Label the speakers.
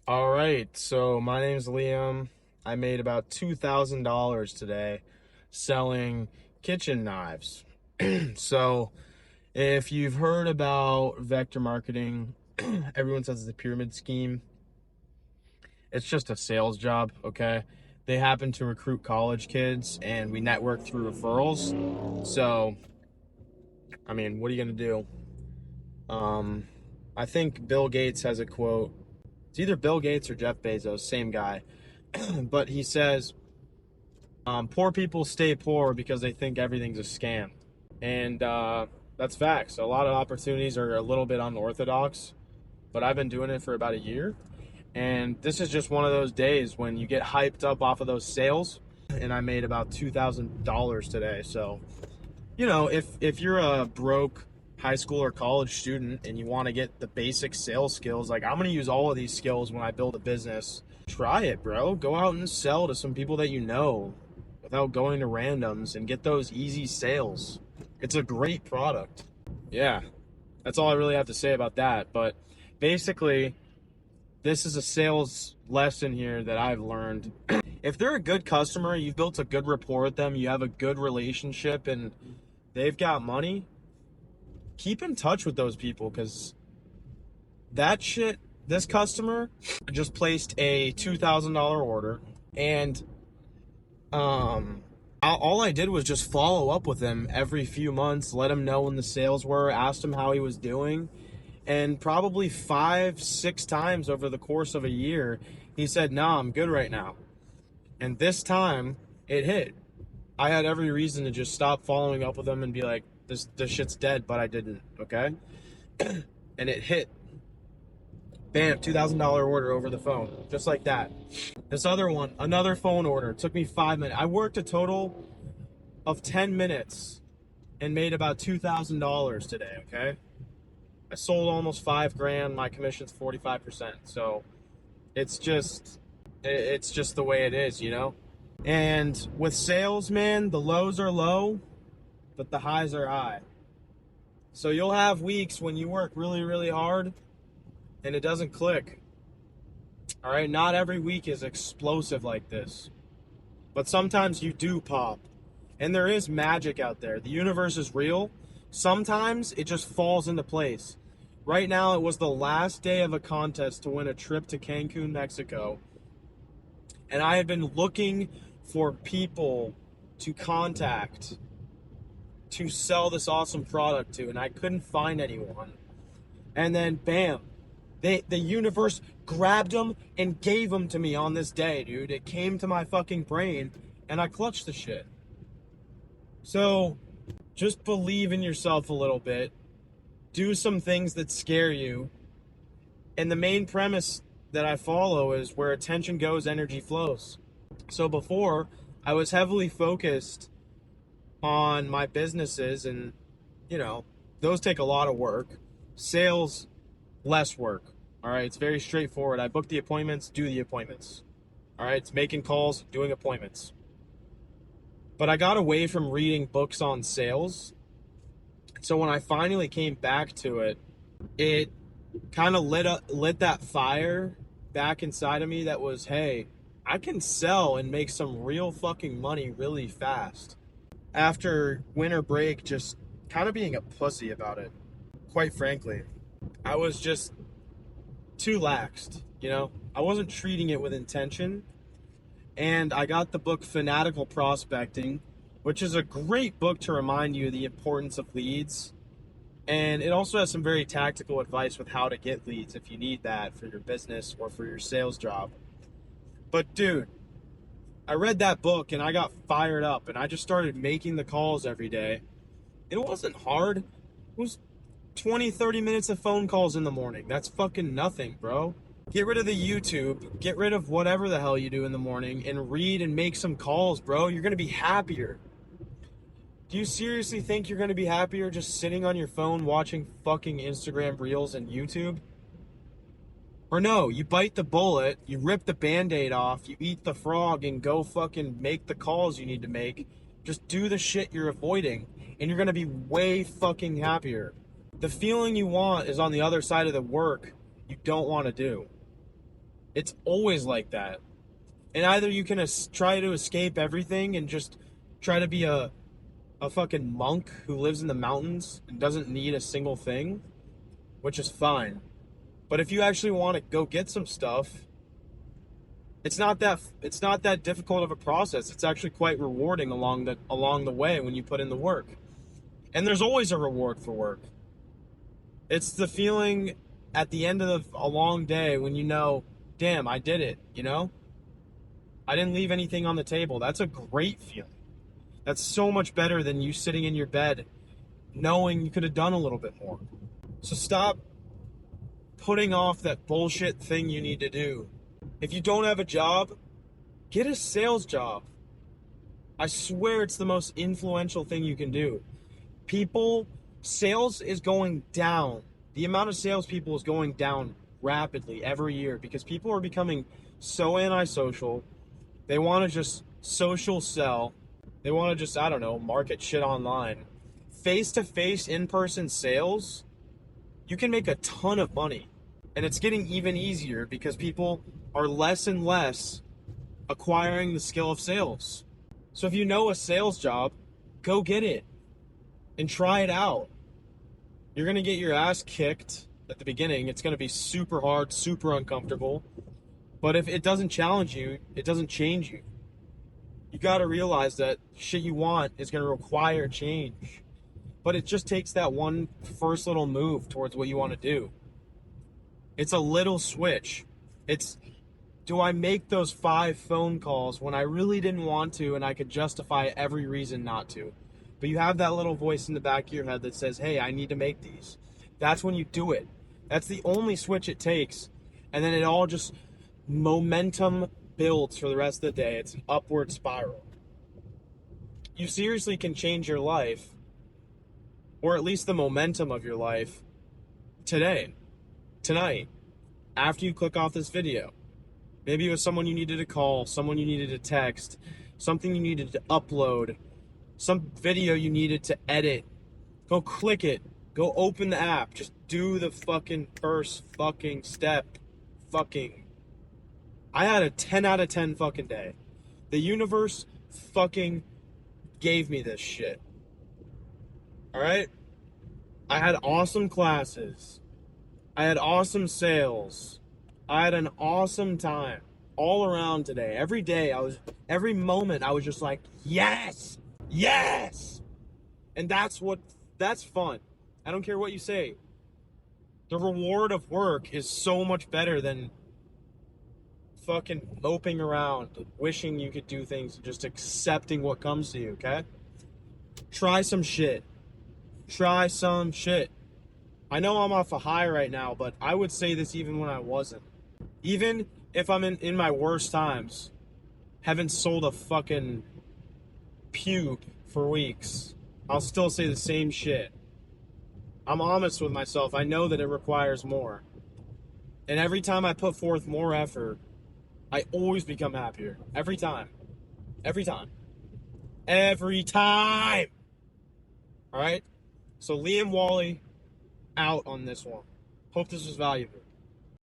Speaker 1: All right, so my name's Liam. I made about $2,000 today selling kitchen knives. So, if you've heard about vector marketing, everyone says it's a pyramid scheme. It's just a sales job, okay? They happen to recruit college kids and we network through referrals. So, I mean, what are you going to do? I think Bill Gates has a quote. It's either Bill Gates or Jeff Bezos, same guy. But he says, poor people stay poor because they think everything's a scam. And that's facts. A lot of opportunities are a little bit unorthodox, but I've been doing it for about a year. And this is just one of those days when you get hyped up off of those sales. And I made about $2,000 today. So, if you're a broke high school or college student and you want to get the basic sales skills, like I'm going to use all of these skills when I build a business. Try it, bro. Go out and sell to some people that you know without going to randoms and get those easy sales. It's a great product. Yeah, that's all I really have to say about that. But basically, this is a sales lesson here that I've learned. If they're a good customer, you've built a good rapport with them, you have a good relationship, and they've got money, keep in touch with those people, because this customer just placed a $2,000 order, and all I did was just follow up with him every few months, let him know when the sales were, asked him how he was doing, and probably 5-6 times over the course of a year, he said, "Nah, I'm good right now." And this time, it hit. I had every reason to just stop following up with him and be like, this shit's dead, but I didn't, okay? And it hit. Bam, $2,000 order over the phone, just like that. This other one, another phone order, took me 5 minutes. I worked a total of 10 minutes and made about $2,000 today, okay? I sold almost $5,000. My commission's 45%. So it's just the way it is, you know? And with sales, man, the lows are low, but the highs are high. So you'll have weeks when you work really, really hard and it doesn't click. All right, not every week is explosive like this, but sometimes you do pop. And there is magic out there. The universe is real. Sometimes it just falls into place. Right now, it was the last day of a contest to win a trip to Cancun, Mexico. And I had been looking for people to contact to sell this awesome product to, and I couldn't find anyone. And then, bam, the universe grabbed them and gave them to me on this day, dude. It came to my fucking brain, and I clutched the shit. So, just believe in yourself a little bit. Do some things that scare you. And the main premise that I follow is where attention goes, energy flows. So before, I was heavily focused on my businesses, and, those take a lot of work. Sales, less work. All right, it's very straightforward. I book the appointments, do the appointments. All right, it's making calls, doing appointments. But I got away from reading books on sales. So when I finally came back to it, it kind of lit that fire back inside of me that was, hey, I can sell and make some real fucking money really fast. After winter break, just kind of being a pussy about it, quite frankly, I was just too laxed, I wasn't treating it with intention. And I got the book Fanatical Prospecting, which is a great book to remind you the importance of leads. And it also has some very tactical advice with how to get leads if you need that for your business or for your sales job. But dude, I read that book and I got fired up and I just started making the calls every day. It wasn't hard. It was 20-30 minutes of phone calls in the morning. That's fucking nothing, bro. Get rid of the YouTube, get rid of whatever the hell you do in the morning, and read and make some calls, bro. You're going to be happier. Do you seriously think you're going to be happier just sitting on your phone watching fucking Instagram Reels and YouTube? Or no, you bite the bullet, you rip the Band-Aid off, you eat the frog, and go fucking make the calls you need to make. Just do the shit you're avoiding, and you're going to be way fucking happier. The feeling you want is on the other side of the work you don't want to do. It's always like that. And either you can try to escape everything and just try to be a fucking monk who lives in the mountains and doesn't need a single thing, which is fine. But if you actually want to go get some stuff, it's not that difficult of a process. It's actually quite rewarding along the way when you put in the work. And there's always a reward for work. It's the feeling at the end of a long day when you know, damn, I did it, you know? I didn't leave anything on the table. That's a great feeling. That's so much better than you sitting in your bed knowing you could have done a little bit more. So stop putting off that bullshit thing you need to do. If you don't have a job, get a sales job. I swear it's the most influential thing you can do. Sales is going down. The amount of salespeople is going down rapidly every year because people are becoming so antisocial. They want to just social sell. They want to just, I don't know, market shit online. Face-to-face, in-person sales, you can make a ton of money. And it's getting even easier because people are less and less acquiring the skill of sales. So if you know a sales job, go get it and try it out. You're going to get your ass kicked at the beginning. It's going to be super hard, super uncomfortable. But if it doesn't challenge you, it doesn't change you. You got to realize that shit you want is going to require change. But it just takes that one first little move towards what you want to do. It's a little switch. It's, do I make those 5 phone calls when I really didn't want to and I could justify every reason not to? But you have that little voice in the back of your head that says, hey, I need to make these. That's when you do it. That's the only switch it takes. And then it all just momentum builds for the rest of the day. It's an upward spiral. You seriously can change your life, or at least the momentum of your life, today, tonight, after you click off this video. Maybe it was someone you needed to call, someone you needed to text, something you needed to upload, some video you needed to edit. Go click it. Go open the app. Just do the fucking first fucking step. I had a 10 out of 10 fucking day. The universe fucking gave me this shit. Alright? I had awesome classes. I had awesome sales. I had an awesome time all around today. Every moment I was just like, yes! Yes! And that's fun. I don't care what you say. The reward of work is so much better than fucking moping around, wishing you could do things, and just accepting what comes to you, okay? Try some shit. I know I'm off a high right now, but I would say this even when I wasn't. Even if I'm in my worst times, haven't sold a fucking pube for weeks, I'll still say the same shit. I'm honest with myself. I know that it requires more. And every time I put forth more effort, I always become happier. Every time. Alright? So Liam Wally out on this one. Hope this was valuable.